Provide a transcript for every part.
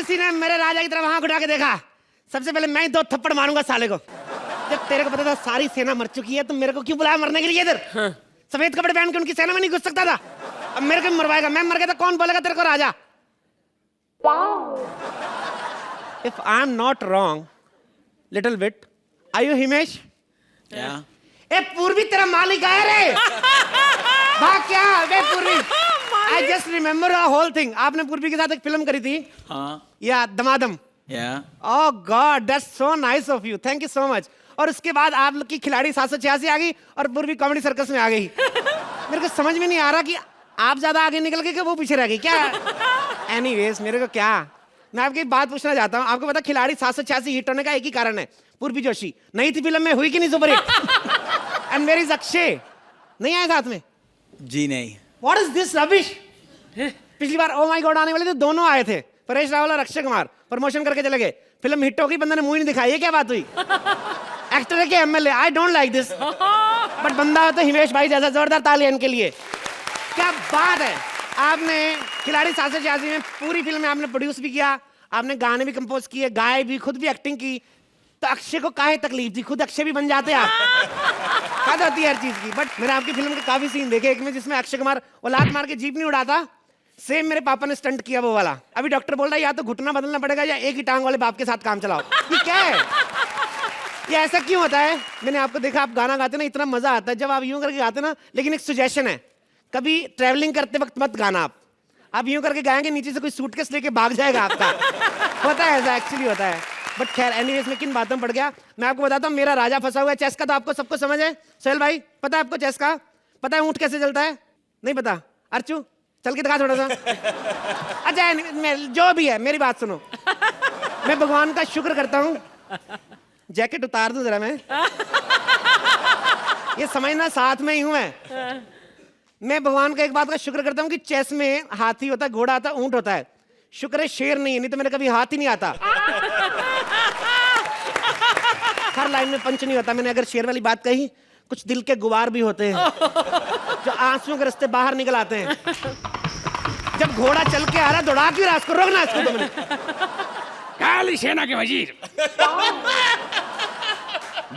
किसी ने मेरे राजा की तरफ आंख उठा के देखा, सबसे पहले मैं ही 2 थप्पड़ मारूंगा साले को। जब तेरे को पता था सारी सेना मर चुकी है, तो मेरे को क्यों बुलाया मरने के लिए इधर? सफेद कपड़े पहन के उनकी सेना में नहीं घुस सकता था? अब मेरे को मरवाएगा। मैं मर गया तो कौन बोलेगा तेरे को राजा? If I'm not wrong, little bit, are you Himesh? Yeah. ए पूर्वी तेरा मालिक आया रे। भाग क्या बे पूर्वी? I just remember a whole thing. आपने पूर्वी के साथ एक फिल्म करी थी। हाँ. या दमादम। Yeah. Oh God, that's so nice of you. Thank you so much. और उसके बाद आप लोग की खिलाड़ी 786 आ गई और पूर्वी कॉमेडी सर्कस में आ गई। मेरे को समझ में नहीं आ रहा कि आप ज्यादा आगे निकल गए कि वो पीछे रह गई क्या? एनीवेज, मेरे को क्या, मैं आपकी एक बात पूछना चाहता हूँ। आपको पता खिलाड़ी 786 हिट होने का एक ही कारण है, पूर्वी जोशी नहीं थी फिल्म में, हुई कि नहीं super hit? And where is Akshay? नहीं आए साथ में? जी नहीं. What is this rubbish? पिछली बार ओ माय गॉड आने वाले थे, दोनों आए थे, परेश रावल और अक्षय कुमार, प्रमोशन करके चले गए, फिल्म हिट हो गई, बंदा ने मुंह ही नहीं दिखाई। ये क्या बात हुई? एक्टर है कि MLA? I don't like this. But बंदा हो तो हिमेश भाई जैसा, जोरदार तालियां इनके लिए। क्या बात है। आपने खिलाड़ी 786 में पूरी फिल्म में आपने प्रोड्यूस भी किया, आपने गाने भी कंपोज किए, गाए भी, खुद भी एक्टिंग की, तो अक्षय को काहे तकलीफ थी? खुद अक्षय भी बन जाते आप। हद होती है हर चीज की। बट मैंने आपकी फिल्म के काफी सीन देखे, एक में जिसमें अक्षय कुमार वो लात मार के जीप नहीं उड़ाता, सेम मेरे पापा ने स्टंट किया वो वाला। अभी डॉक्टर बोल रहा है या तो घुटना बदलना पड़ेगा या एक ही टांग वाले बाप के साथ काम चलाओ। ये क्या है? ये ऐसा क्यों होता है? मैंने आपको देखा, आप गाना गाते ना, इतना मजा आता है जब आप यूं करके गाते ना। लेकिन एक सजेशन है, कभी ट्रैवलिंग करते वक्त मत गाना। आप यूं करके गाएंगे, नीचे से कोई सूटकेस लेके भाग जाएगा आपका। होता है ऐसा, एक्चुअली होता है। बट खैर एनीवेज, में किन बातों में पड़ गया। मैं आपको बताता हूँ, मेरा राजा फंसा हुआ है चेस का, तो आपको सबको समझ है। सोहेल भाई पता है आपको चेस का? पता है ऊंट कैसे चलता है? नहीं पता? अर्चू चल के दिखा थोड़ा सा। अच्छा जो भी है, मेरी बात सुनो। मैं भगवान का शुक्र करता हूँ, जैकेट उतार दूं जरा मैं, ये समझना साथ में ही हूं मैं भगवान का एक बात का शुक्र करता हूं कि चेस में हाथी होता है, घोड़ा आता है, ऊंट होता है। शुक्र है शेर नहीं है, नहीं तो मेरे कभी हाथ ही नहीं आता। हर लाइन में पंच नहीं होता। मैंने अगर शेर वाली बात कही, कुछ दिल के गुबार भी होते हैं जो आंसुओं के रास्ते बाहर निकल आते हैं। जब घोड़ा चल के आ रहा, दौड़ा क्यों रहा? इसको रोकना, इसको 2 मिनट। काली सेना के वजीर,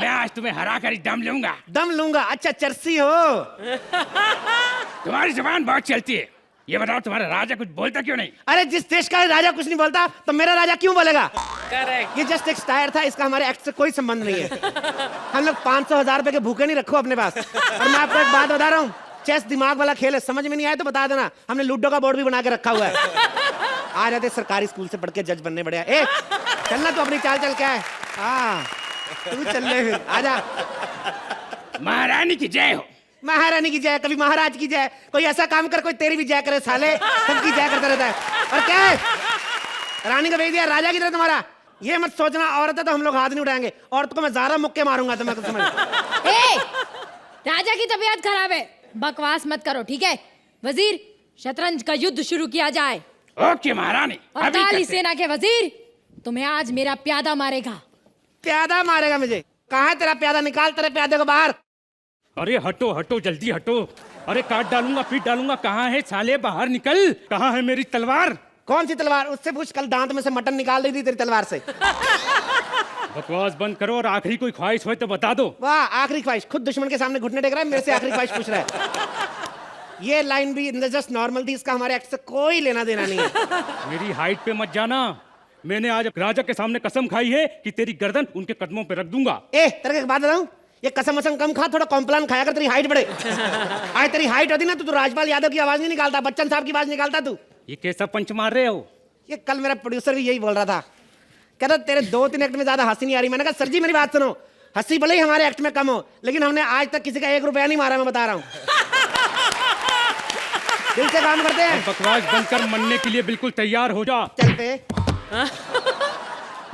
मैं आज तुम्हें हरा कर दम लूंगा। दम लूंगा? अच्छा चर्सी हो। तुम्हारी जुबान बहुत चलती है, ये बताओ तुम्हारा राजा कुछ बोलता क्यों नहीं? अरे जिस देश का राजा कुछ नहीं बोलता, तो मेरा राजा क्यों बोलेगा? करेक्ट। ये जस्ट एक स्टायर था, इसका हमारे एक्ट से कोई संबंध नहीं है। हम लोग 500,000 रुपए के भूखे नहीं रखो अपने पास। और मैं आपको एक बात बता रहा हूँ, चेस दिमाग वाला खेल है, समझ में नहीं आया तो बता देना, हमने लूडो का बोर्ड भी बना के रखा हुआ है। आ जाते सरकारी स्कूल से पढ़ के जज बनने बढ़िया। ए चलना, तू अपनी चाल चल के आए। हाँ तू चल ले फिर, आजा। महारानी की जय हो। महारानी की जय, कभी महाराज की जय। कोई ऐसा काम कर, कोई तेरी भी जय करे साले, सबकी जय करता रहता है। और क्या है, रानी को भेज दिया राजा की तरह तुम्हारा। ये मत सोचना औरत है तो हम लोग हाथ नहीं उठाएंगे, औरत को मैं ज़्यादा मुक्के मारूंगा तो मैं कुछ समझ। राजा की तबीयत खराब है, बकवास मत करो, ठीक है? वजीर, शतरंज का युद्ध शुरू किया जाए। ओके महारानी। और काली सेना के वजीर, तुम्हें आज मेरा प्यादा मारेगा। प्यादा मारेगा मुझे? कहाँ है तेरा प्यादा? निकाल तेरे प्यादे को बाहर। अरे हटो हटो, जल्दी हटो। अरे काट डालूंगा, पीट डालूंगा। कहाँ है साले? बाहर निकल। कहाँ है मेरी तलवार? कौन सी तलवार? उससे पूछ, कल दांत में से मटन निकाल दी थी तेरी तलवार से। बकवास बंद करो और आखिरी कोई ख्वाहिश हो तो बता दो। वाह, आखिरी ख्वाहिश? खुद दुश्मन के सामने घुटने टेक रहा है, मेरे से आखिरी ख्वाहिश पूछ रहा है। ये लाइन भी जस्ट नॉर्मल थी, इसका हमारे एक्ट से कोई लेना देना नहीं है। मेरी हाइट पे मत जाना। मैंने आज राजा के सामने कसम खाई है कि तेरी गर्दन उनके कदमों पे रख दूंगा। तेरे एक बात बताऊं, ये कसम वसम कम खा, थोड़ा कॉम्प्लान खाया कर, तेरी हाइट बढ़े। आज तेरी हाइट होती ना तो राजपाल यादव की आवाज नहीं निकालता, बच्चन साहब की आवाज निकालता तू। ये कैसा पंच मार रहे हो? ये कल मेरा प्रोड्यूसर भी यही बोल रहा था, कहता तेरे 2-3 एक्ट में ज्यादा हंसी नहीं आ रही। मैंने कहा सर जी मेरी बात सुनो, हंसी भले ही हमारे एक्ट में कम हो, लेकिन हमने आज तक किसी का 1 रुपया नहीं मारा, मैं बता रहा हूँ। दिल से काम करते हैं। बकवास बंद कर, मरने के लिए बिल्कुल तैयार हो जा। चल पे।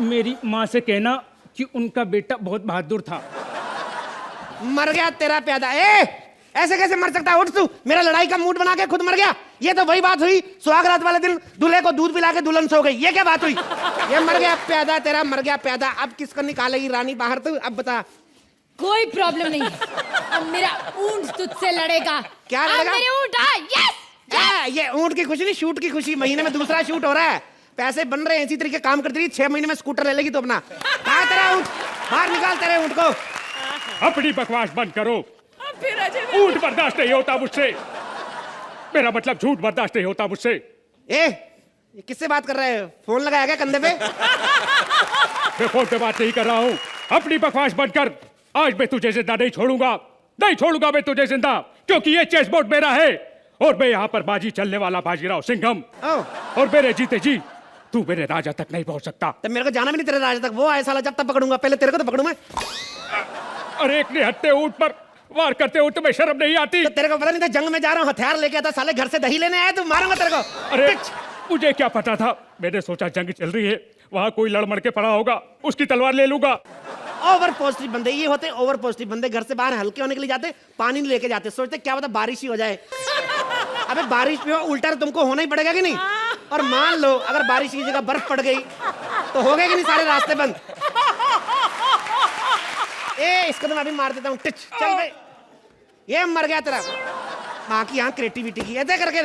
मेरी माँ से कहना कि उनका बेटा बहुत बहादुर था। मर गया तेरा प्यादा। ऐसे कैसे मर सकता है? उठ तू, मेरा लड़ाई का मूड बना के खुद मर गया। ये तो वही बात हुई, सुहागरात वाले दिन दूल्हे को दूध पिला के दुल्हन सो गई। ये क्या बात हुई? ये मर गया प्यादा, तेरा मर गया प्यादा। अब किसको निकालेगी रानी बाहर? तू अब बता। कोई प्रॉब्लम नहीं है, अब मेरा ऊंट तुझसे लड़ेगा। क्या लड़ेगा? मेरे ऊंट, यस। ये ऊंट की खुशी नहीं, शूट की खुशी। महीने में दूसरा शूट हो रहा है। पैसे बन रहे हैं, इसी तरीके काम करती रही, 6 महीने में स्कूटर ले लेगी तो अपना। कहाँ तेरा ऊँट, बाहर निकाल तेरे ऊँट को। अपनी बकवास बंद करो। ऊँट बर्दाश्त नहीं होता मुझसे, मेरा मतलब झूठ बर्दाश्त नहीं होता मुझसे। ये किससे बात कर रहे हैं? फोन लगाया क्या कंधे पे? मैं फोन पे बात नहीं कर रहा हूँ, अपनी बकवास बंद कर। आज मैं तुझे जिंदा नहीं छोड़ूंगा, नहीं छोड़ूंगा मैं तुझे जिंदा, क्योंकि ये चेस बोर्ड मेरा है और मैं यहाँ पर बाजी चलने वाला बाजीराव सिंघम। और मेरे जीते जी तू मेरे राजा तक नहीं पहुँच सकता। तब मेरे को जाना भी नहीं तेरे राजा तक, वो आए साला, जब तक पकड़ूंगा, पहले तेरे को तो पकड़ूं मैं। अरे एक निहत्थे ऊँट पर वार करते हो तुम्हें शर्म नहीं आती? तो तेरे को पता नहीं था जंग में जा रहा हूँ, हथियार लेके आता, साले घर से दही लेने आया, तू मारूंगा तेरे को। अरे मुझे क्या पता था, मैंने सोचा जंग चल रही है, वहाँ कोई लड़ मड़ के पड़ा होगा, उसकी तलवार ले लूंगा। ओवर पॉजिटिव बंदे ये होते, ओवर पॉजिटिव बंदे घर से बाहर हल्के होने के लिए जाते, पानी नहीं लेके जाते, सोचते क्या पता बारिश ही हो जाए। अबे बारिश भी हो, उल्टा तो तुमको होना ही पड़ेगा कि नहीं? और मान लो अगर बारिश की जगह बर्फ पड़ गई तो हो गए कि नहीं सारे रास्ते बंद? इसको तो मैं अभी मार देता हूँ, टिच चल बे। ये मर गया तेरा, माँ की यहाँ क्रिएटिविटी की, ऐसे करके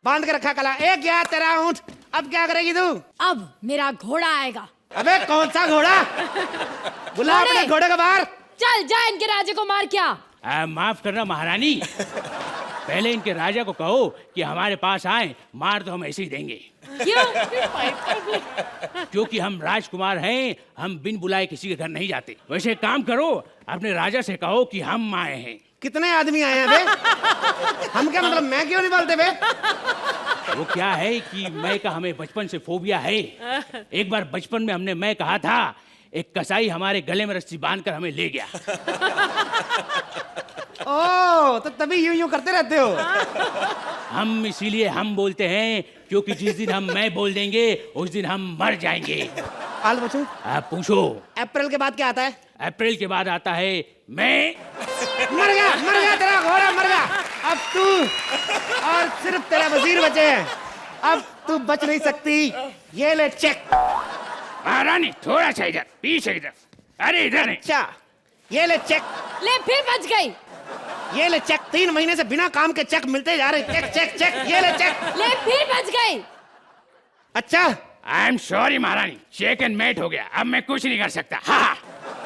बांध के रखा कला। एक गया तेरा ऊँट, अब क्या करेगी तू? अब मेरा घोड़ा आएगा। अबे कौन सा घोड़ा? बुला अपने घोड़े को बाहर। चल जा इनके राजे को मार क्या। माफ करना महारानी, पहले इनके राजा को कहो कि हमारे पास आए, मार तो हम ऐसे ही देंगे। क्यों? क्योंकि हम राजकुमार हैं, हम बिन बुलाए किसी के घर नहीं जाते। वैसे एक काम करो, अपने राजा से कहो कि हम आए हैं। कितने आदमी आए हैं बे? हम क्या मतलब, मैं क्यों नहीं बोलते बे? वो क्या है कि मैं का हमें बचपन से फोबिया है। एक बार बचपन में हमने मैं कहा था, एक कसाई हमारे गले में रस्सी बांधकर हमें ले गया। ओ, तो तभी यूं यूं करते रहते हो। हम इसीलिए हम बोलते हैं, क्योंकि जिस दिन हम मैं बोल देंगे उस दिन हम मर जाएंगे। हाल पूछूं? आप पूछो। अप्रैल के बाद क्या आता है? अप्रैल के बाद आता है मैं। मर गया तेरा घोड़ा, मर गया। अब तू और सिर्फ तेरा वजीर बचे हैं, अब तू बच नहीं सकती। ये ले चेक। महारानी थोड़ा सा इधर, पीछे इधर, अरे इधर नहीं। अच्छा ये ले चेक। ले फिर बच गई। ये ले चेक, 3 महीने से बिना काम के चेक मिलते जा रहे। चेक चेक चेक, ये ले चेक। ले फिर बच गई। अच्छा आई एम सॉरी महारानी, चेक एंड मेट हो गया, अब मैं कुछ नहीं कर सकता। हाँ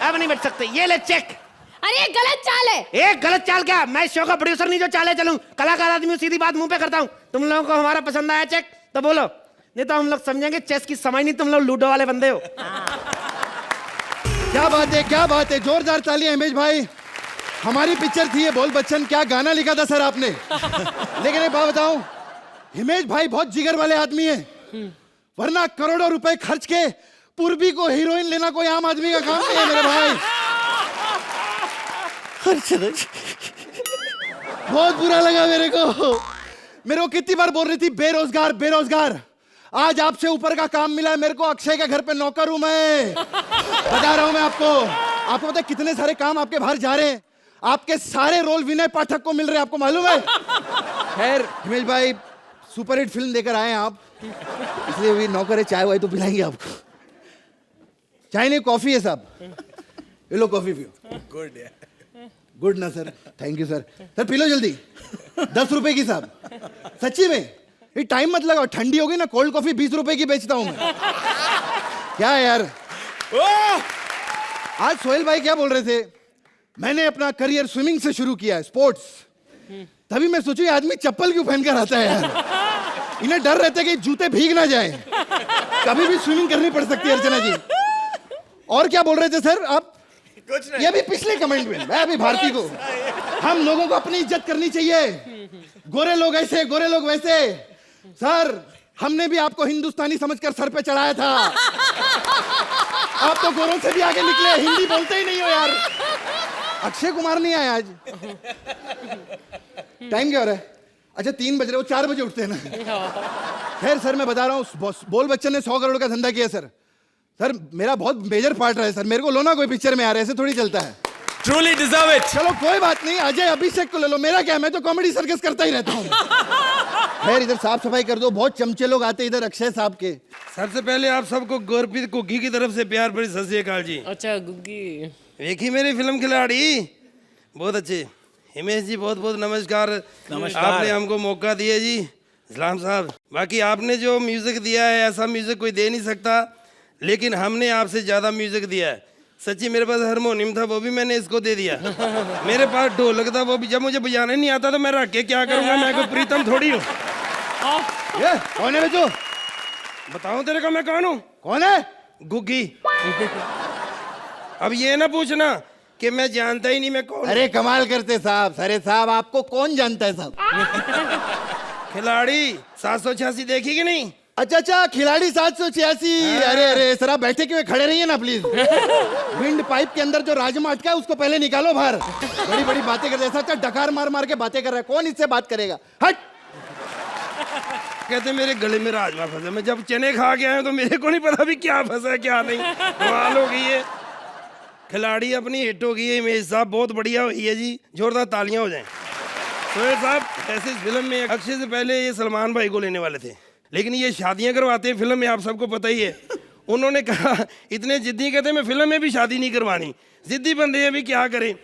अब नहीं बच सकते। ये ले चेक। अरे ये गलत चाल है। एक गलत चाल क्या? मैं शो का प्रोड्यूसर नहीं जो चाले चलूं, कलाकार आदमी हूं, सीधी बात मुंह पे करता हूं। तुम लोगों को हमारा पसंद आया चेक तो बोलो, नहीं तो हम लोग समझेंगे चेस की समझ नहीं, तुम लोग लूडो वाले बंदे हो। क्या बात है, क्या बात है, जोरदार तालियां हिमेश भाई। हमारी पिक्चर थी ये बोल बच्चन, क्या गाना लिखा था सर आपने। लेकिन एक बात बताऊं, हिमेश भाई बहुत जिगर वाले आदमी हैं, वरना करोड़ों रुपए खर्च के पूर्वी को हीरोइन लेना कोई आम आदमी का काम नहीं है मेरे भाई। बहुत बुरा लगा मेरे को कितनी बार बोल रही थी बेरोजगार बेरोजगार, आज आपसे ऊपर का काम मिला है मेरे को, अक्षय के घर पे नौकर हूं मैं। बता रहा हूं मैं आपको पता है कितने सारे काम आपके बाहर जा रहे हैं, आपके सारे रोल विनय पाठक को मिल रहे हैं, आपको मालूम है। खैर हिमेश भाई सुपरहिट फिल्म देकर आए हैं आप, इसलिए भी नौकर है, चाय वाय तो पिलाएंगे आपको। चाय नहीं कॉफी है साहब, ये लो कॉफी पियो। गुड ना sir, thank you sir. Sir पी लो जल्दी, 10 रुपए की साहब, सच्ची में ये टाइम मत लगाओ, ठंडी होगी ना, कोल्ड कॉफी 20 रुपए की बेचता हूं मैं। क्या है यार। आज सोहेल भाई क्या बोल रहे थे, मैंने अपना करियर स्विमिंग से शुरू किया है, स्पोर्ट्स। तभी मैं सोचू ये आदमी चप्पल क्यों पहनकर आता है यार, इन्हें डर रहता है कि जूते भीग ना जाए, कभी भी स्विमिंग करनी पड़ सकती है अर्चना जी। और क्या बोल रहे थे सर आप? कुछ नहीं, ये भी पिछले कमेंट में। मैं अभी भारती को, हम लोगों को अपनी इज्जत करनी चाहिए, गोरे लोग ऐसे गोरे लोग वैसे। सर हमने भी आपको हिंदुस्तानी समझकर सर पे चढ़ाया था, आप तो गोरों से भी आगे निकले, हिंदी बोलते ही नहीं हो यार। अक्षय कुमार नहीं आया आज, टाइम क्या हो रहा है? अच्छा 3 बज रहे, वो 4 बजे उठते हैं ना। खैर सर मैं बता रहा हूँ, बोल बच्चन ने 100 करोड़ का धंधा किया सर। सर मेरा बहुत मेजर पार्ट रहा है सर, मेरे को लो ना कोई पिक्चर में आ रहा है, ऐसे थोड़ी चलता है। Truly deserve it. चलो कोई बात नहीं, अजय अभिषेक को ले लो, मेरा क्या, मैं तो कॉमेडी सर्कस करता ही रहता हूँ। खैर इधर साफ सफाई कर दो, बहुत चमचे लोग आते इधर अक्षय साहब के। सबसे पहले आप सबको गुरप्रीत गुग्गी की तरफ से प्यार भरी सत श्री अकाल जी। अच्छा गुग्गी, देखी मेरी फिल्म खिलाड़ी, बहुत अच्छे। हिमेश जी बहुत बहुत नमस्कार, नमस्कार। आपने हमको मौका दिया जी, इस्लाम साहब, बाकी आपने जो म्यूजिक दिया है ऐसा म्यूजिक कोई दे नहीं सकता, लेकिन हमने आपसे ज्यादा म्यूजिक दिया है। सच्ची मेरे पास हारमोनियम था, वो भी मैंने इसको दे दिया। मेरे पास ढोलक था, वो भी जब मुझे बजाने नहीं आता तो मैं रख के क्या करूंगा, मैं कोई प्रीतम थोड़ी हूँ। ये कौन है बे तू? बताऊं तेरे को मैं कौन हूँ? कौन है? गुग्गी। अब ये ना पूछना कि मैं जानता ही नहीं मैं कौन हूं। अरे कमाल करते साहब। अरे साहब आपको कौन जानता है साहब? खिलाड़ी 786 देखी कि नहीं? अच्छा अच्छा, खिलाड़ी 786। अरे अरे सर आप बैठे क्यों, खड़े रहिए ना प्लीज। विंड पाइप के अंदर जो राजमा अटका है उसको पहले निकालो बाहर। बड़ी बड़ी बातें कर रहे हैं, अच्छा डकार मार मार के बातें कर रहा है, कौन इससे बात करेगा? हट। कहते मेरे गले में राजमा फंसा, मैं जब चने खा के आया हूं तो मेरे को नहीं पता भी क्या फंसा है क्या नहीं। कमाल हो गई है। खिलाड़ी अपनी हिट हो गई है, इमेज साहब बहुत बढ़िया हुई है जी, जोरदार तालियां हो जाएं। सोहेल साहब, ऐसे इस फिल्म में अक्षय से पहले ये सलमान भाई को लेने वाले थे, लेकिन ये शादियां करवाते हैं फिल्म में, आप सबको पता ही है। उन्होंने कहा इतने जिद्दी, कहते मैं फिल्म में भी शादी नहीं करवानी, जिद्दी बंदे हैं भी क्या करें।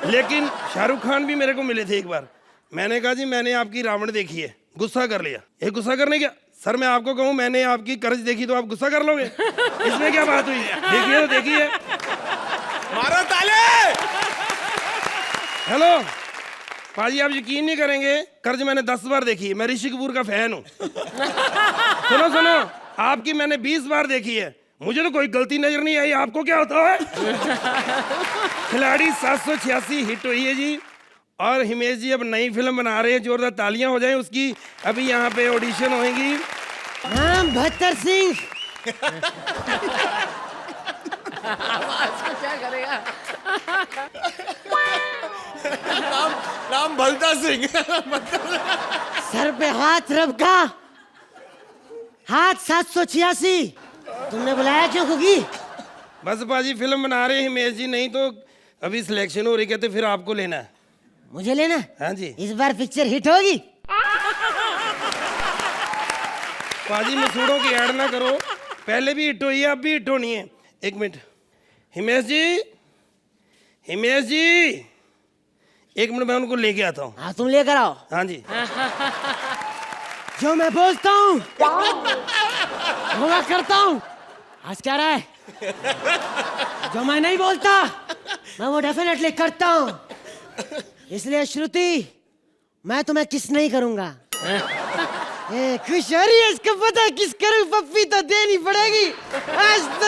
लेकिन शाहरुख खान भी मेरे को मिले थे एक बार, मैंने कहा जी मैंने आपकी रावण देखी है, गुस्सा कर लिया। ये गुस्सा करने क्या सर, मैं आपको कहूँ मैंने आपकी कर्ज देखी तो आप गुस्सा कर लोगे? इसमें क्या बात हुई? देखिए तो देखिए। मारो ताले। हेलो पाजी, आप यकीन नहीं करेंगे, कर्ज मैंने 10 बार देखी है, मैं ऋषि कपूर का फैन हूँ। सुनो सुनो, आपकी मैंने 20 बार देखी है, मुझे तो कोई गलती नजर नहीं आई, आपको क्या होता है? खिलाड़ी 786 हिट हुई है जी, और हिमेश जी अब नई फिल्म बना रहे हैं, जोरदार तालियां हो जाएं उसकी। अभी यहाँ पे ऑडिशन होएगी। नाम भत्तर सिंह। नाम भलता सिंह। सर पे हाथ रब का, हाथ 786। तुमने बुलाया क्यों गुगी? बस पाजी फिल्म बना रहे हैं हिमेश जी, नहीं तो अभी सिलेक्शन हो रही, कहते फिर आपको लेना है। मुझे लेना? हाँ जी। इस बार पिक्चर हिट होगी? पाजी मसूड़ों की ऐड ना करो, पहले भी हिट हुई है, अब भी हिट होनी है। एक मिनट, हिमेश जी, हिमेश जी, एक मिनट मैं उनको लेके आता हूँ। हाँ तुम लेकर आओ। हाँ जी। जो मैं बोलता हूँ वो मैं करता हूँ। आज क्या रहा है? जो मैं नहीं बोलता मैं वो डेफिनेटली करता हूँ। इसलिए श्रुति, मैं तुम्हें किस नहीं करूंगा। खुश हो रही है, इसको पता है किस करूं, पप्पी तो देनी पड़ेगी आज तो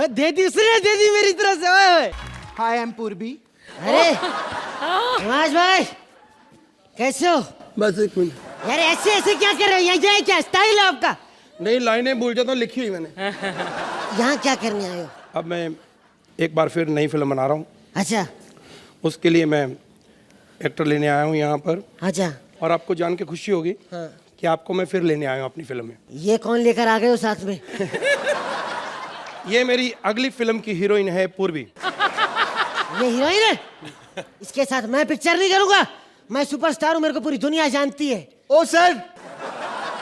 दे दी उसने, दे दी मेरी तरफ से। ओए हाय आई एम पूर्वी। अरे नवाज भाई कैसे हो? बस एक मिनट। यार ऐसे ऐसे क्या कर रहे हो? यहाँ क्या स्टाइल है आपका? नहीं, लाइनें भूल जाता हूँ, लिखी हुई मैंने। यहाँ क्या करने आए हो? अब मैं एक बार फिर नई फिल्म बना रहा हूँ, अच्छा उसके लिए मैं एक्टर लेने आया हूँ यहाँ पर, अच्छा। और आपको जान के खुशी होगी कि आपको मैं फिर लेने आया हूँ अपनी फिल्म में। ये कौन लेकर आ गए हो साथ में? ये मेरी अगली फिल्म की हीरोइन है पूर्वी। ये हीरोइन है? इसके साथ मैं पिक्चर नहीं करूंगा, मैं सुपरस्टार हूँ, मेरे को पूरी दुनिया जानती है। ओ सर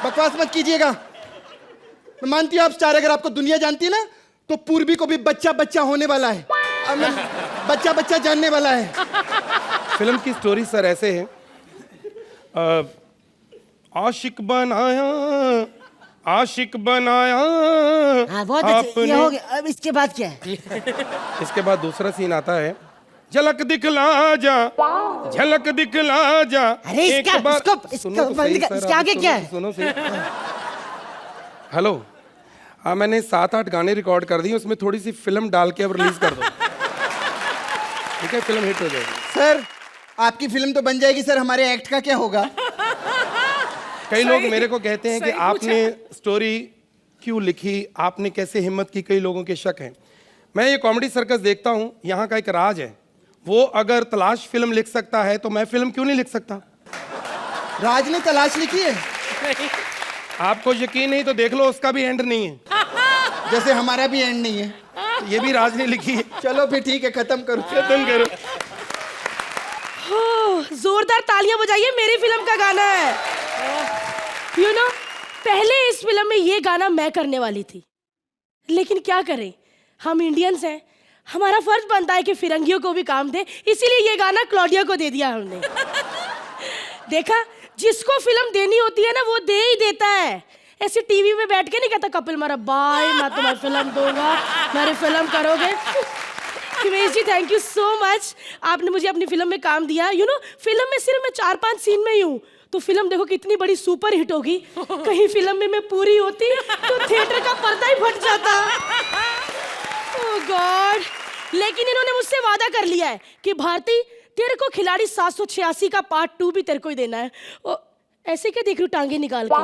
बकवास मत कीजिएगा, मैं मानती हूँ आप स्टार, अगर आपको दुनिया जानती है ना तो पूर्वी को भी बच्चा बच्चा होने वाला है, बच्चा बच्चा जानने वाला है। फिल्म की स्टोरी सर ऐसे है, आशिक बनाया, आशिक बनाया हाँ बहुत अच्छा, ये आपने। हो गया। अब इसके बाद क्या है? इसके बाद दूसरा सीन आता है, झलक दिखला जा, झलक दिखला जा। अरे एक इसका बार- इसको सुनो इसको तो बंद सही कर, सर, इसके आप आगे सुनो क्या तो है? सुनो सही। हेलो, हाँ मैंने 7-8 गाने रिकॉर्ड कर दिए, उसमें थोड़ी सी फिल्म डाल के अब रिलीज कर दो। ठीक है, फिल्म हिट हो जाएगी। सर आपकी फिल्म तो बन जाएगी सर, हमारे एक्ट का क्या होगा? कई लोग मेरे को कहते हैं कि आपने स्टोरी क्यों लिखी, आपने कैसे हिम्मत की, कई लोगों के शक हैं। मैं ये कॉमेडी सर्कस देखता हूँ, यहाँ का एक राज है, वो अगर तलाश फिल्म लिख सकता है तो मैं फिल्म क्यों नहीं लिख सकता? राज ने तलाश लिखी है? आपको यकीन नहीं तो देख लो, उसका भी एंड नहीं है, जैसे हमारा भी एंड नहीं है। ये भी राज ने लिखी है। चलो फिर ठीक है, खत्म करो। खत्म करो। जोरदार तालियां बजाइए, मेरी फिल्म का गाना है। यू नो, पहले इस फिल्म में ये गाना मैं करने वाली थी, लेकिन क्या करें, हम इंडियंस हैं, हमारा फर्ज बनता है कि फिरंगियों को भी काम दे, इसीलिए ये गाना क्लॉडिया को दे दिया हमने। देखा, जिसको फिल्म देनी होती है ना वो दे ही देता है। ऐसे टीवी में बैठ के नहीं कहता कपिल मेरा बाय मैं तुम्हें फिल्म दूंगा, मेरी फिल्म करोगे। हिमेश जी थैंक यू सो मच, आपने मुझे अपनी फिल्म में काम दिया। यू नो फिल्म में सिर्फ मैं 4-5 सीन में ही हूँ, तो फिल्म देखो कितनी बड़ी सुपर हिट होगी। कहीं फिल्म में मैं पूरी होती तो थिएटर का पर्दा ही फट जाता। ओह गॉड, लेकिन इन्होंने मुझसे वादा कर लिया है कि भारती तेरे को खिलाड़ी 786 का पार्ट 2 भी तेरे को ही देना है। ऐसे क्या देख रही हूँ टांगे निकाल के?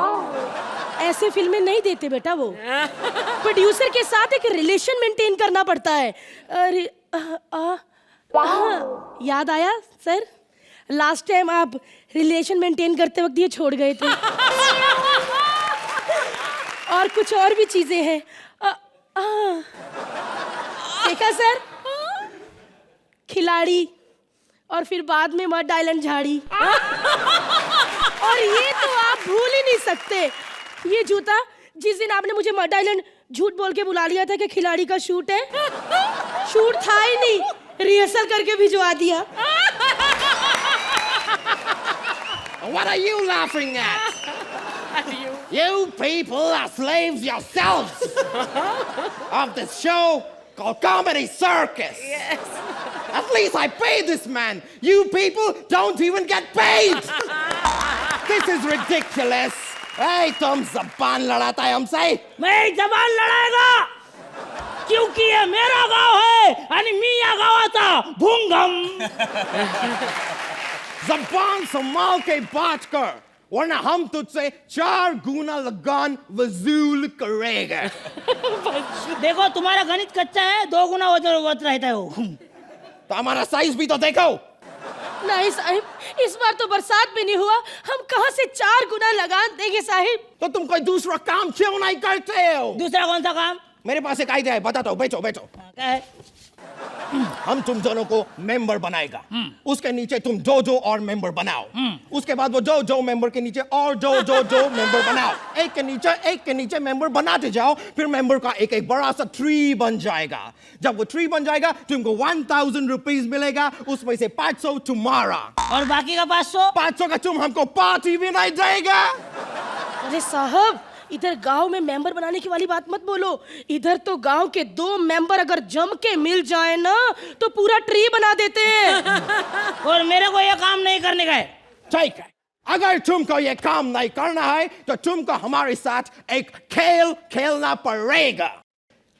ऐसे फिल्में नहीं देते बेटा वो। प्रोड्यूसर के साथ एक रिलेशन मेंटेन करना पड़ता है। अरे याद आया सर, लास्ट टाइम आप रिलेशन मेंटेन करते वक्त ये छोड़ गए थे। और कुछ और भी चीजें हैं। देखा सर, खिलाड़ी और फिर बाद में मड आइलैंड झाड़ी। और ये तो आप भूल ही नहीं सकते, ये जूता जिस दिन आपने मुझे मड आइलैंड झूठ बोल के बुला लिया था कि खिलाड़ी का शूट है, शूट था ही नहीं, रिहर्सल करके भिजवा दिया। What are you laughing at? You people are slaves yourselves of this show called Comedy Circus. Yes. At least I pay this man. You people don't even get paid. This is ridiculous. Hey, तुम ज़बान लड़ाता है हमसे? मैं जबान लड़ाएगा क्योंकि ये मेरा गांव है आणि मी या गावाचा भूंगम। ज़बान संभाल के बात कर, वरना हम तुझसे 4 गुना लगान वसूल करेंगे। देखो तुम्हारा गणित कच्चा है, 2 गुना वजन रहता है वो। तो हमारा साइज भी तो देखो। नहीं साहिब, इस बार तो बरसात भी नहीं हुआ, हम कहाँ से 4 गुना लगान देंगे साहिब? तो तुम कोई दूसरा काम क्यों नहीं करते हो? दूसरा कौन सा काम? मेरे पास एक आइडिया है, बताता हूँ, बैठो बैठो। क्या है? हम तुम दोनों को मेंबर बनाएगा, उसके नीचे तुम जो और मेंबर बनाओ, उसके बाद वो जो मेंबर के नीचे और जो मेंबर बनाओ, एक के नीचे मेंबर बनाते जाओ, फिर मेंबर का एक बड़ा सा ट्री बन जाएगा। जब वो ट्री बन जाएगा तुमको 1000 रुपीज मिलेगा, उसमें से 500 तुम्हारा और बाकी का 500 का तुम हमको पार्टी भी नहीं देगा। अरे साहब, इधर गांव में मेंबर बनाने की वाली बात मत बोलो, इधर तो गांव के 2 मेंबर अगर जम के मिल जाए ना तो पूरा ट्री बना देते हैं। और मेरे को ये काम नहीं करने का है। ठीक है, अगर तुमको ये काम नहीं करना है तो तुमको हमारे साथ एक खेल खेलना पड़ेगा,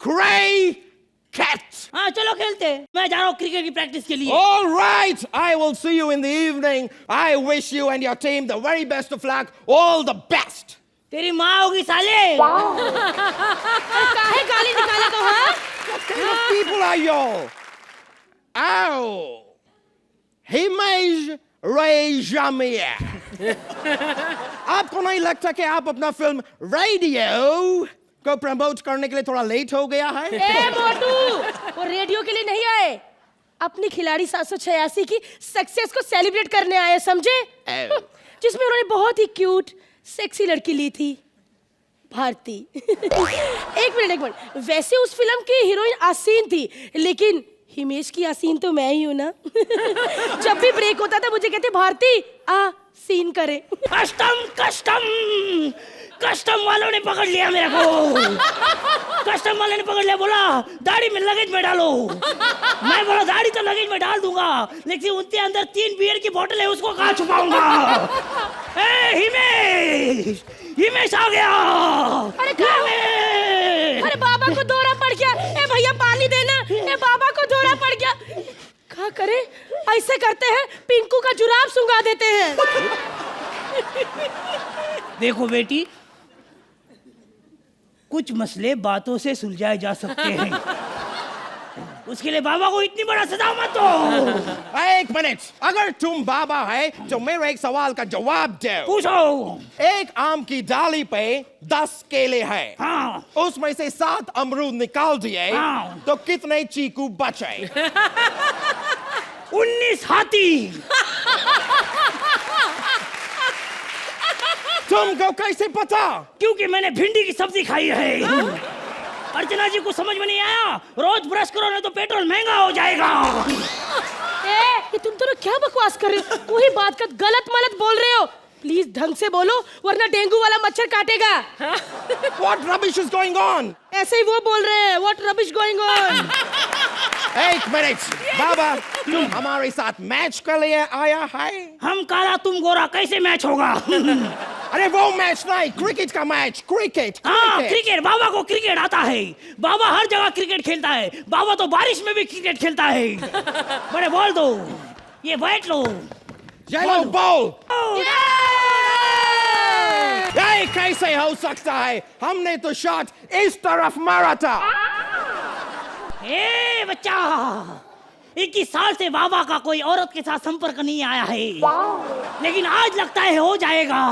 क्रिकेट। हाँ चलो खेलते, मैं जा रहा हूँ क्रिकेट की प्रैक्टिस के लिए। All right, I will see you in the evening. I wish you and your team the very best of luck, all the best. तेरी माँ होगी साले। काहे गाली निकाले तो? हाँ, What kind of people are you? Oh, Himesh Reshammiya. आपको नहीं लगता कि आप अपना फिल्म रेडियो को प्रमोट करने के लिए थोड़ा लेट हो गया है? ए मोटू, वो रेडियो के लिए नहीं आए, अपनी खिलाड़ी 786 की सक्सेस को सेलिब्रेट करने आए, समझे? जिसमें उन्होंने बहुत ही क्यूट सेक्सी लड़की ली थी, भारती। एक मिनट, वैसे उस फिल्म की हीरोइन आसीन थी, लेकिन हिमेश की आसीन तो मैं ही हूं ना। जब भी ब्रेक होता था मुझे कहते भारती आ सीन करे। कस्टम वालों ने पकड़ लिया मेरे को। कस्टम वाले ने पकड़ लिया, बोला दाढ़ी में लगेज में डालो। मैं बोला दाढ़ी तो लगेज में डाल दूंगा, लेकिन उनके अंदर 3 बियर की बोतल है, उसको कहाँ छुपाऊंगा? हिमेश आ गया। अरे अरे बाबा को दौरा पड़ गया। ए भैया पानी देना। ए बाबा को दौरा पड़ गया। क्या करे, ऐसे करते हैं पिंकू का जुराब सुंगा देते हैं। देखो बेटी, कुछ मसले बातों से सुलझाए जा सकते हैं, उसके लिए बाबा को इतनी बड़ा सजा मत दो। एक मिनट, अगर तुम बाबा है तो मेरे एक सवाल का जवाब दो। पूछो। एक आम की डाली पे 10 केले हैं, हाँ। उसमें से 7 अमरूद निकाल दिए, हाँ। तो कितने चीकू बचे? 19 हाथी। तुमको कैसे पता? क्योंकि मैंने भिंडी की सब्जी खाई है। अर्चना जी को समझ में नहीं आया, रोज ब्रश करो नहीं तो पेट्रोल महंगा हो जाएगा। ये तुम दोनों क्या बकवास कर रहे हो? कोई बात का गलत मलत बोल रहे हो। प्लीज ढंग से बोलो वरना डेंगू वाला मच्छर काटेगा। What rubbish is going on? ऐसे ही वो बोल रहे हैं, व्हाट रबिश गोइंग ऑन। एक मिनट बाबा, तुम हमारे साथ मैच के लिए आया है? हम काला तुम गोरा कैसे मैच होगा? अरे वो मैच नहीं, क्रिकेट का मैच, क्रिकेट। हाँ क्रिकेट, बाबा को क्रिकेट आता है। बाबा हर जगह क्रिकेट खेलता है। बाबा तो बारिश में भी क्रिकेट खेलता है। बड़े बॉल दो, ये बैट लो। Yellow ball. ये कैसे हो सकता है? हमने तो शॉट इस तरफ मारा था। ए बच्चा, 21 साल से बाबा का कोई औरत के साथ संपर्क नहीं आया है, लेकिन आज लगता है हो जाएगा।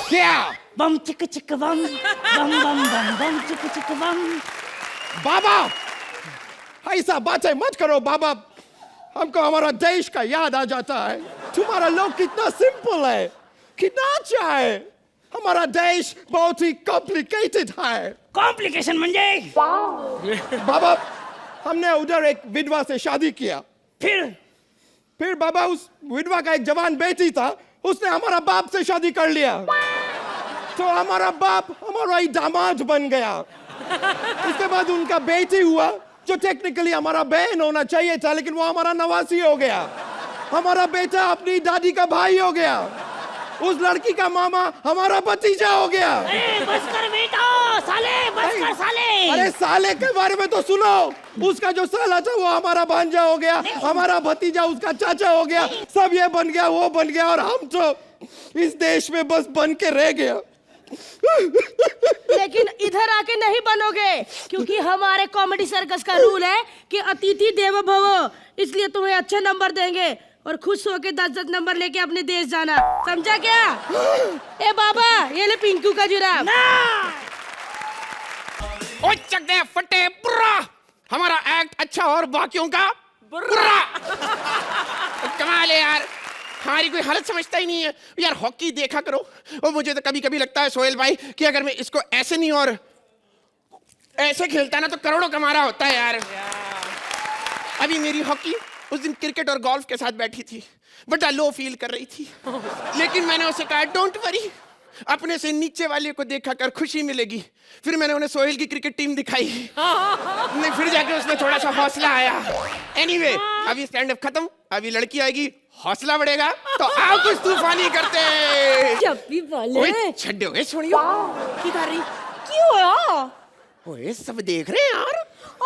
क्या? बम चिक चिक बम, बम बम बम बम चिक चिक बम। बाबा ऐसा बातें मत करो बाबा, हमको हमारा देश का याद आ जाता है। तुम्हारा लोग कितना सिंपल है, कितना अच्छा है। हमारा देश बहुत ही कॉम्प्लिकेटेड है। कॉम्प्लिकेशन म्हणजे? बाबा हमने उधर एक विधवा से शादी किया। फिर बाबा उस विधवा का एक जवान बेटी था, उसने हमारा बाप से शादी कर लिया, तो हमारा बाप हमारा ही दामाद बन गया। उसके बाद उनका बेटी हुआ, जो टेक्निकली हमारा बहन होना चाहिए था, लेकिन वो हमारा नवासी हो गया। हमारा बेटा अपनी दादी का भाई हो गया। उस लड़की का मामा हमारा भतीजा हो गया। बस कर बेटा, साले बस कर साले। अरे साले के बारे में तो सुनो, उसका जो साला था वो हमारा भांजा हो गया, हमारा भतीजा उसका चाचा हो गया, सब ये बन गया वो बन गया, और हम तो इस देश में बस बन के रह गया। लेकिन इधर आके नहीं बनोगे, क्योंकि हमारे कॉमेडी सर्कस का रूल है कि अतिथि देवो भव, इसलिए तुम्हें अच्छे नंबर देंगे और खुश होके 10-10 नंबर लेके अपने देश जाना, समझा क्या? ए बाबा, ये ले पिंकू का जुराब। ओ चक दे फटे बुर्रा, हमारा एक्ट अच्छा और बाकियों का बुर्रा। कमाल है यार, हमारी कोई हालत समझता ही नहीं है यार। हॉकी देखा करो। और मुझे तो कभी कभी लगता है सोहेल भाई कि अगर मैं इसको ऐसे नहीं और ऐसे खेलता ना तो करोड़ों कमा रहा होता है यार। अभी मेरी हॉकी उस दिन क्रिकेट और गोल्फ के साथ बैठी थी, बड़ा लो फील कर रही थी, लेकिन मैंने उसे कहा डोंट वरी, अपने से नीचे वाले को देखा कर खुशी मिलेगी। फिर मैंने उन्हें सोहेल की क्रिकेट टीम दिखाई, नहीं फिर जाके उसमें थोड़ा सा हौसला आया। एनीवे, अभी स्टैंड अप खत्म, अभी लड़की आएगी, हौसला बढ़ेगा, तो आओ कुछ तूफानी करते हैं। जब भी बोले छड्डे गए सोनियो की कर रही क्यों है? ओए सब देख रहे हैं यार।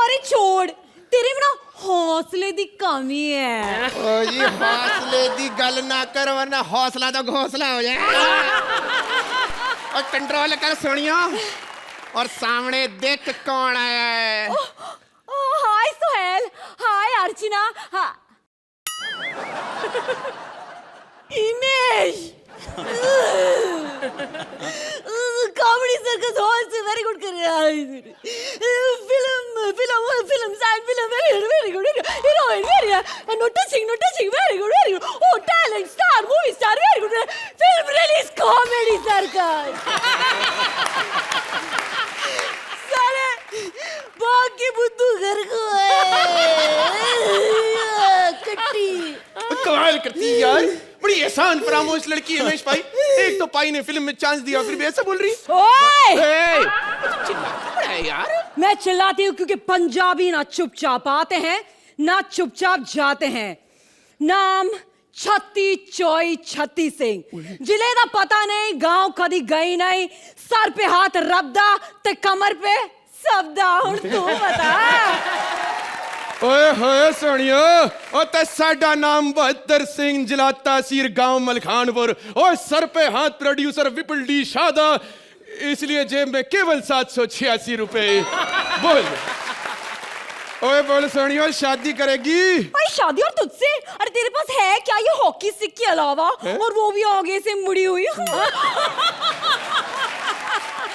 अरे छोड़, तेरे में ना हौसले दी कमी है। ओ जी हौसले दी गल ना कर, वरना हौसला तो घोसला हो जाए। और कंट्रोल कर सोनियो, और सामने देख कौन आया है। Hi Sohail, hi Archana, image. Comedy circus hall से वेरी गुड कर रहा है। Film side film very good, heroine very noticing very good, oh talent star movie star very good, film release comedy circus. साले बाकी बुद्धू घर को कट्टी कमाल करती है यार, बड़ी एहसान फरामोश लड़की है महेश भाई। एक तो पाई ने फिल्म में चांस दिया, फिर भी ऐसा बोल रही। ओए! तो चिल्लाती बड़ा है यार। मैं चिल्लाती हूँ क्योंकि पंजाबी ना चुपचाप आते हैं ना चुपचाप जाते हैं। नाम छत्ती चोई छत्ती सिंह, जिले दा पता नहीं, गांव कदी गई नहीं, सर पे हाथ रबदा ते कमर पे सबदा। हुण तू बता। ओए होए सोनियो, ओ ते साडा नाम बहत्तर सिंह, जिला तासीर गांव मलखानपुर, और सर पे हाथ प्रोड्यूसर विपुल डी शादा, इसलिए जेब में केवल 786 रुपए। बोल ओए बोल सोनियो, शादी करेगी? भाई शादी और तुझसे? अरे तेरे पास है क्या ये हॉकी स्टिक के अलावा? और वो भी आगे से मुड़ी हुई।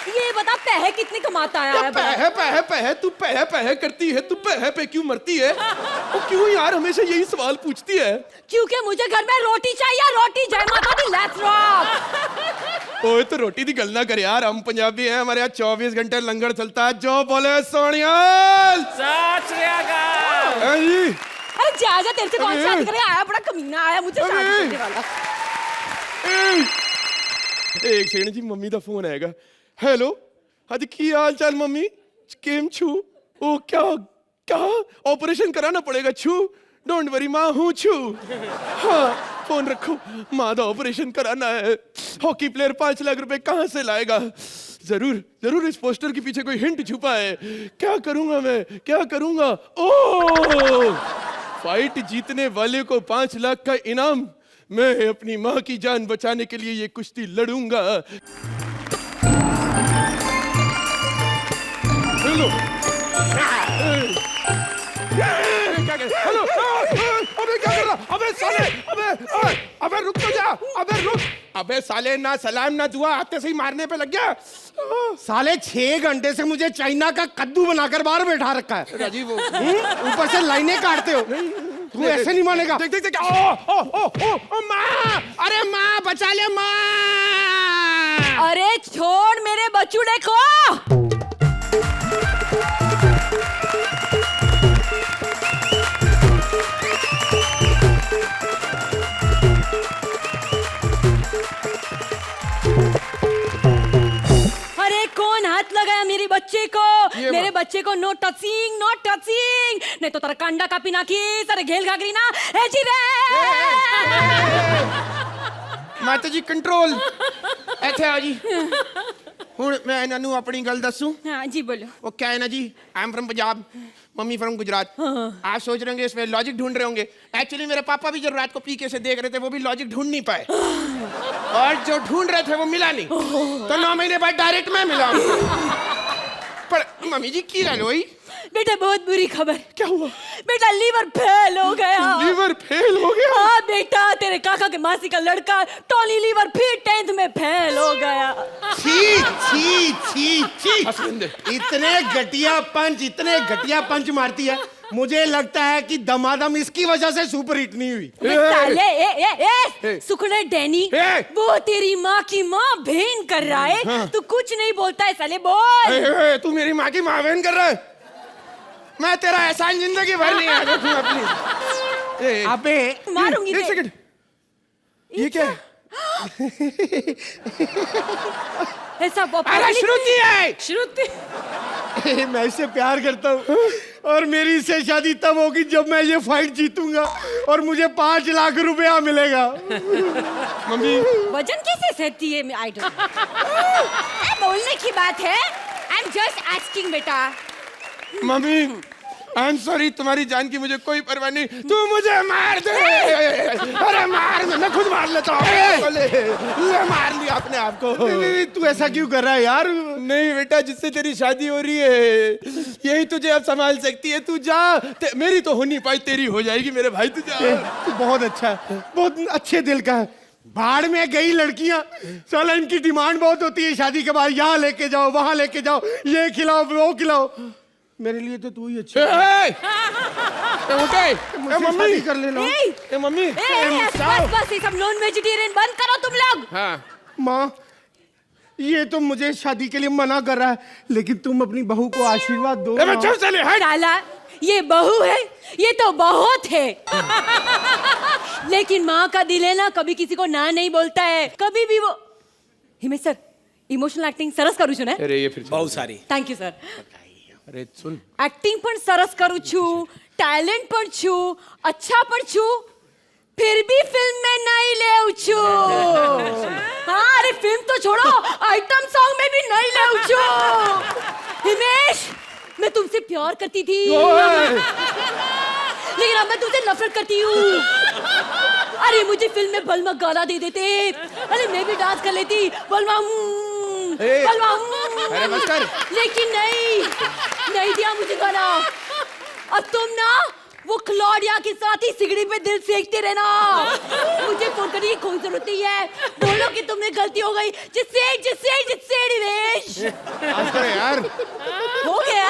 ये बता पैसे कितने कमाता है? पैसे तू पैसे करती है, तू पैसे पे क्यों मरती है? ओ क्यों यार हमेशा यही सवाल पूछती है? क्योंकि मुझे घर में रोटी चाहिए, रोटी। जय माता दी, लेट्स रॉक। ओए तो रोटी दी गल ना कर यार, हम पंजाबी हैं, हमारे यहाँ 24 घंटे लंगर चलता है। जो बोले सोनिया। अरे जा तेरे से कौन शादी करे? आया बड़ा कमीना आया, मुझे शादी करने वाला। एक सेकंड जी, मम्मी दा फोन आएगा। हेलो, हाँ जी, की हाल चाल मम्मी? केम छू? ओ क्या क्या ऑपरेशन कराना पड़ेगा छू? डोंट वरी माँ हूँ छू। हाँ फोन रखो, माँ दा ऑपरेशन कराना है। हॉकी प्लेयर 5 लाख रुपए कहाँ से लाएगा? जरूर जरूर इस पोस्टर के पीछे कोई हिंट छुपा है। क्या करूंगा मैं, क्या करूंगा? ओ फाइट जीतने वाले को 5 लाख का इनाम। मैं अपनी माँ की जान बचाने के लिए ये कुश्ती लड़ूंगा। हेलो हेलो, अबे क्या कर रहा? अबे साले, अबे रुक तो जा, अबे रुक। अबे साले, ना सलाम ना दुआ, आते से ही मारने पे लग गया। साले 6 घंटे से मुझे चाइना का कद्दू बनाकर बाहर बैठा रखा है। राजीव, ऊपर से लाइनें काटते हो। तू ऐसे नहीं मानेगा। देख देख देख, ओ माँ, अरे माँ बचा ले माँ। अरे छोड़ मेरे बचूड़े को। अरे कौन हाथ लगाया मेरे बच्चे को? मेरे बच्चे को नो टचिंग, नो टचिंग। नहीं तो तेरा कंडा का पिना की तेरे घेल घागरी ना ए जी रे। माता जी कंट्रोल। ਇੱਥੇ ਆ ਜੀ। ਹੁਣ ਮੈਂ ਇਹਨਾਂ ਨੂੰ ਆਪਣੀ ਗੱਲ ਦੱਸੂं। हाँ जी बोलो। वो क्या है ना जी, I am from Punjab, mummy from Gujarat. आप सोच रहे होंगे इसमें लॉजिक ढूंढ रहे होंगे। एक्चुअली मेरे पापा भी जब रात को पीके से देख रहे थे वो भी लॉजिक ढूंढ नहीं पाए, और जो ढूंढ रहे थे वो मिला नहीं, तो 9 महीने बाद डायरेक्ट मैं मिला। पर मम्मी जी की गल हुई? बेटा बहुत बुरी खबर। क्या हुआ? बेटा लीवर फेल हो गया। लीवर फेल हो गया? हाँ बेटा, तेरे काका के मासी का लड़का टॉनी लीवर फिर 10th में फेल हो गया। छी छी छी छी, इतने घटिया पंच मारती है। मुझे लगता है कि दमादम इसकी वजह से सुपर हिट नहीं हुई। साले सुखने डैनी, वो तेरी माँ की माँ बहन कर रहा है। तू कुछ नहीं बोलता है साले, बोल। तू मेरी माँ की माँ बहन कर रहा है? मैं तेरा एहसान जिंदगी भर नहीं याद रखूं अपनी। अबे मारूंगी। एक सेकंड, ये क्या है? ऐसा अरे श्रुति है। श्रुति, मैं इससे प्यार करता हूँ और मेरी इससे शादी तब होगी जब मैं ये फाइट जीतूंगा और मुझे 5 लाख रुपया मिलेगा। मम्मी वजन कैसे सहती है? I don't. बोलने की बात है। आई एम जस्ट आस्किंग बेटा। मम्मी आई एम सॉरी, तुम्हारी जान की मुझे कोई परवाह नहीं। तू मुझे मार दे। अरे मार, मैं खुद मार लेता हूँ। ले मार लिया अपने आप को। तू ऐसा क्यों कर रहा है यार? नहीं बेटा, जिससे तेरी शादी हो रही है यही तुझे अब संभाल सकती है। तू जा, मेरी तो हो नहीं पाई, तेरी हो जाएगी मेरे भाई। तू जा। तू बहुत अच्छा है, बहुत अच्छे दिल का है। भाड़ में गई लड़कियां, साला इनकी डिमांड बहुत होती है शादी के बाद। यहाँ लेके जाओ, वहां लेके जाओ, ये खिलाओ, वो खिलाओ। मेरे लिए तो तू ही अच्छा है। मम्मी कर लेना। मम्मी बस ये सब नॉन वेजिटेरियन बंद करो तुम लोग। हाँ माँ, ये तो मुझे शादी के लिए मना कर रहा है, लेकिन तुम अपनी बहू को आशीर्वाद दो। साला ये बहू है, ये तो बहुत है। लेकिन माँ का दिल है ना, कभी किसी को ना नहीं बोलता है, कभी भी वो। हिमेश सर, इमोशनल एक्टिंग सरस करू छू ने? अरे ये फिर बहुत सारी। Thank you sir. अरे सुन, एक्टिंग पण सरस करू छू, टैलेंट पण छू, अच्छा पण छू, फिर भी फिल्म में नहीं ले छू। हाँ अरे फिल्म तो छोड़ो, आइटम सॉन्ग में भी नहीं ले छू। हिमेश, मैं तुमसे प्यार करती थी, लेकिन अब मैं तुमसे नफरत करती हूँ। अरे मुझे फिल्म में बलमा गाना दे देते, अरे मैं भी डांस कर लेती। बलमा अरे बस कर। लेकिन नहीं दिया मुझे गाना। अब तुम ना वो क्लॉडिया के साथ ही सिगड़ी पे दिल सेकते रहना। मुझे फोन करने की कोई जरूरत नहीं है। बोलो कि तुमने गलती हो गई। जिससे निवेश यार हो गया।